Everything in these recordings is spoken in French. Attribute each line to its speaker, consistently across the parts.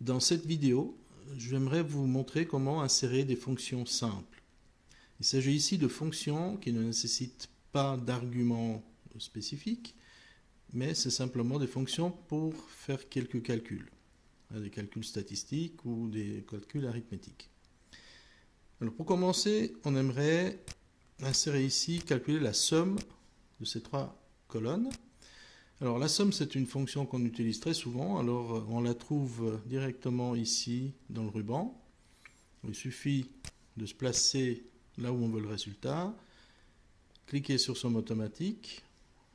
Speaker 1: Dans cette vidéo, j'aimerais vous montrer comment insérer des fonctions simples. Il s'agit ici de fonctions qui ne nécessitent pas d'arguments spécifiques, mais c'est simplement des fonctions pour faire quelques calculs, des calculs statistiques ou des calculs arithmétiques. Alors pour commencer, on aimerait insérer ici, calculer la somme de ces trois colonnes. Alors la somme, c'est une fonction qu'on utilise très souvent. Alors on la trouve directement ici dans le ruban. Il suffit de se placer là où on veut le résultat, cliquer sur somme automatique,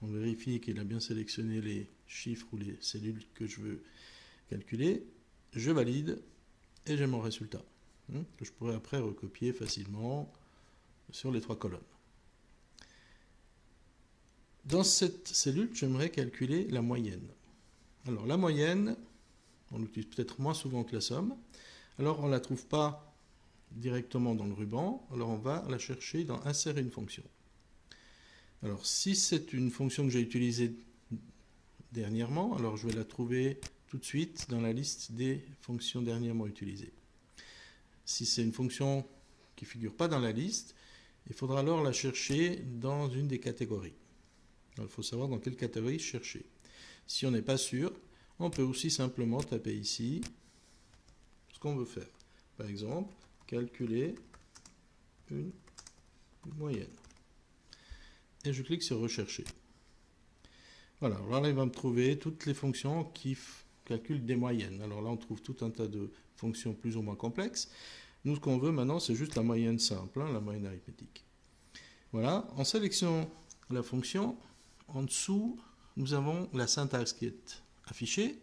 Speaker 1: on vérifie qu'il a bien sélectionné les chiffres ou les cellules que je veux calculer, je valide et j'ai mon résultat, que je pourrais après recopier facilement sur les trois colonnes. Dans cette cellule, j'aimerais calculer la moyenne. Alors la moyenne, on l'utilise peut-être moins souvent que la somme. Alors on ne la trouve pas directement dans le ruban, alors on va la chercher dans insérer une fonction. Alors si c'est une fonction que j'ai utilisée dernièrement, alors je vais la trouver tout de suite dans la liste des fonctions dernièrement utilisées. Si c'est une fonction qui ne figure pas dans la liste, il faudra alors la chercher dans une des catégories. Il faut savoir dans quelle catégorie chercher. Si on n'est pas sûr, on peut aussi simplement taper ici ce qu'on veut faire. Par exemple, calculer une moyenne. Et je clique sur rechercher. Voilà, alors là il va me trouver toutes les fonctions qui calculent des moyennes. Alors là on trouve tout un tas de fonctions plus ou moins complexes. Nous ce qu'on veut maintenant c'est juste la moyenne simple, la moyenne arithmétique. Voilà, en sélectionnant la fonction, en dessous, nous avons la syntaxe qui est affichée.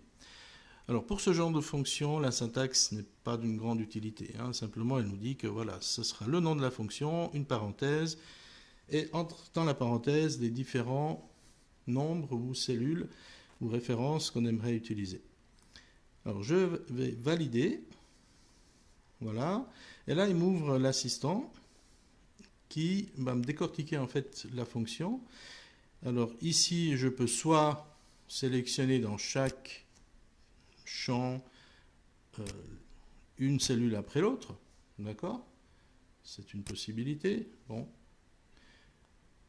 Speaker 1: Alors pour ce genre de fonction, la syntaxe n'est pas d'une grande utilité. Simplement, elle nous dit que voilà, ce sera le nom de la fonction, une parenthèse, et entre dans la parenthèse les différents nombres ou cellules ou références qu'on aimerait utiliser. Alors je vais valider. Voilà. Et là, il m'ouvre l'assistant qui va me décortiquer en fait la fonction. Alors ici, je peux soit sélectionner dans chaque champ une cellule après l'autre, d'accord? C'est une possibilité. Bon.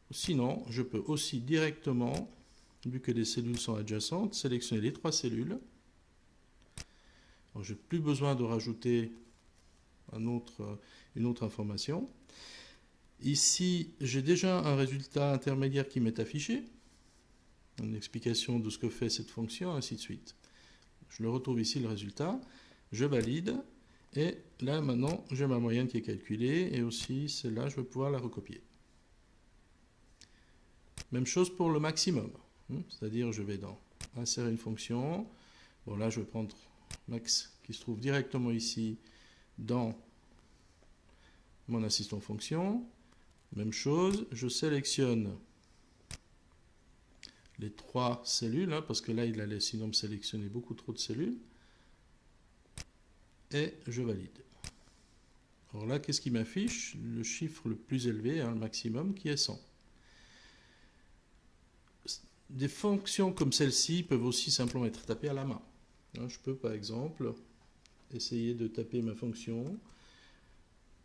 Speaker 1: Sinon, je peux aussi directement, vu que les cellules sont adjacentes, sélectionner les trois cellules. Je n'ai plus besoin de rajouter une autre information. Ici, j'ai déjà un résultat intermédiaire qui m'est affiché, une explication de ce que fait cette fonction, ainsi de suite. Je le retrouve ici, le résultat, je valide, et là maintenant j'ai ma moyenne qui est calculée, et aussi celle-là, je vais pouvoir la recopier. Même chose pour le maximum, c'est-à-dire je vais dans insérer une fonction, bon là je vais prendre max qui se trouve directement ici dans mon assistant fonction. Même chose, je sélectionne les trois cellules, parce que là il allait sinon me sélectionner beaucoup trop de cellules, et je valide. Alors là, qu'est-ce qui m'affiche? Le chiffre le plus élevé, le maximum, qui est 100. Des fonctions comme celle-ci peuvent aussi simplement être tapées à la main. Je peux par exemple essayer de taper ma fonction.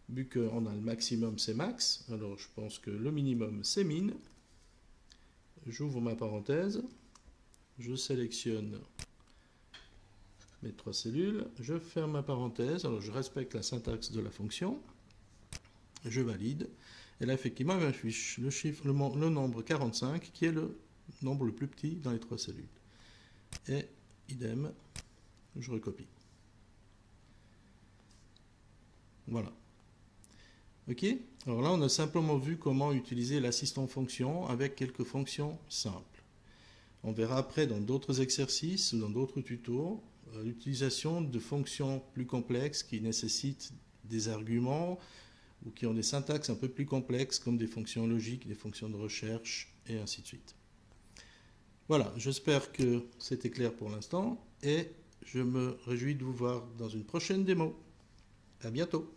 Speaker 1: Vu qu'on a le maximum, c'est max, alors je pense que le minimum, c'est min. J'ouvre ma parenthèse, je sélectionne mes trois cellules, je ferme ma parenthèse, alors je respecte la syntaxe de la fonction, je valide, et là effectivement il m'affiche le chiffre, le nombre 45, qui est le nombre le plus petit dans les trois cellules. Et idem, je recopie. Voilà. Ok, alors là on a simplement vu comment utiliser l'assistant fonction avec quelques fonctions simples. On verra après dans d'autres exercices ou dans d'autres tutos l'utilisation de fonctions plus complexes qui nécessitent des arguments ou qui ont des syntaxes un peu plus complexes comme des fonctions logiques, des fonctions de recherche et ainsi de suite. Voilà, j'espère que c'était clair pour l'instant et je me réjouis de vous voir dans une prochaine démo. À bientôt.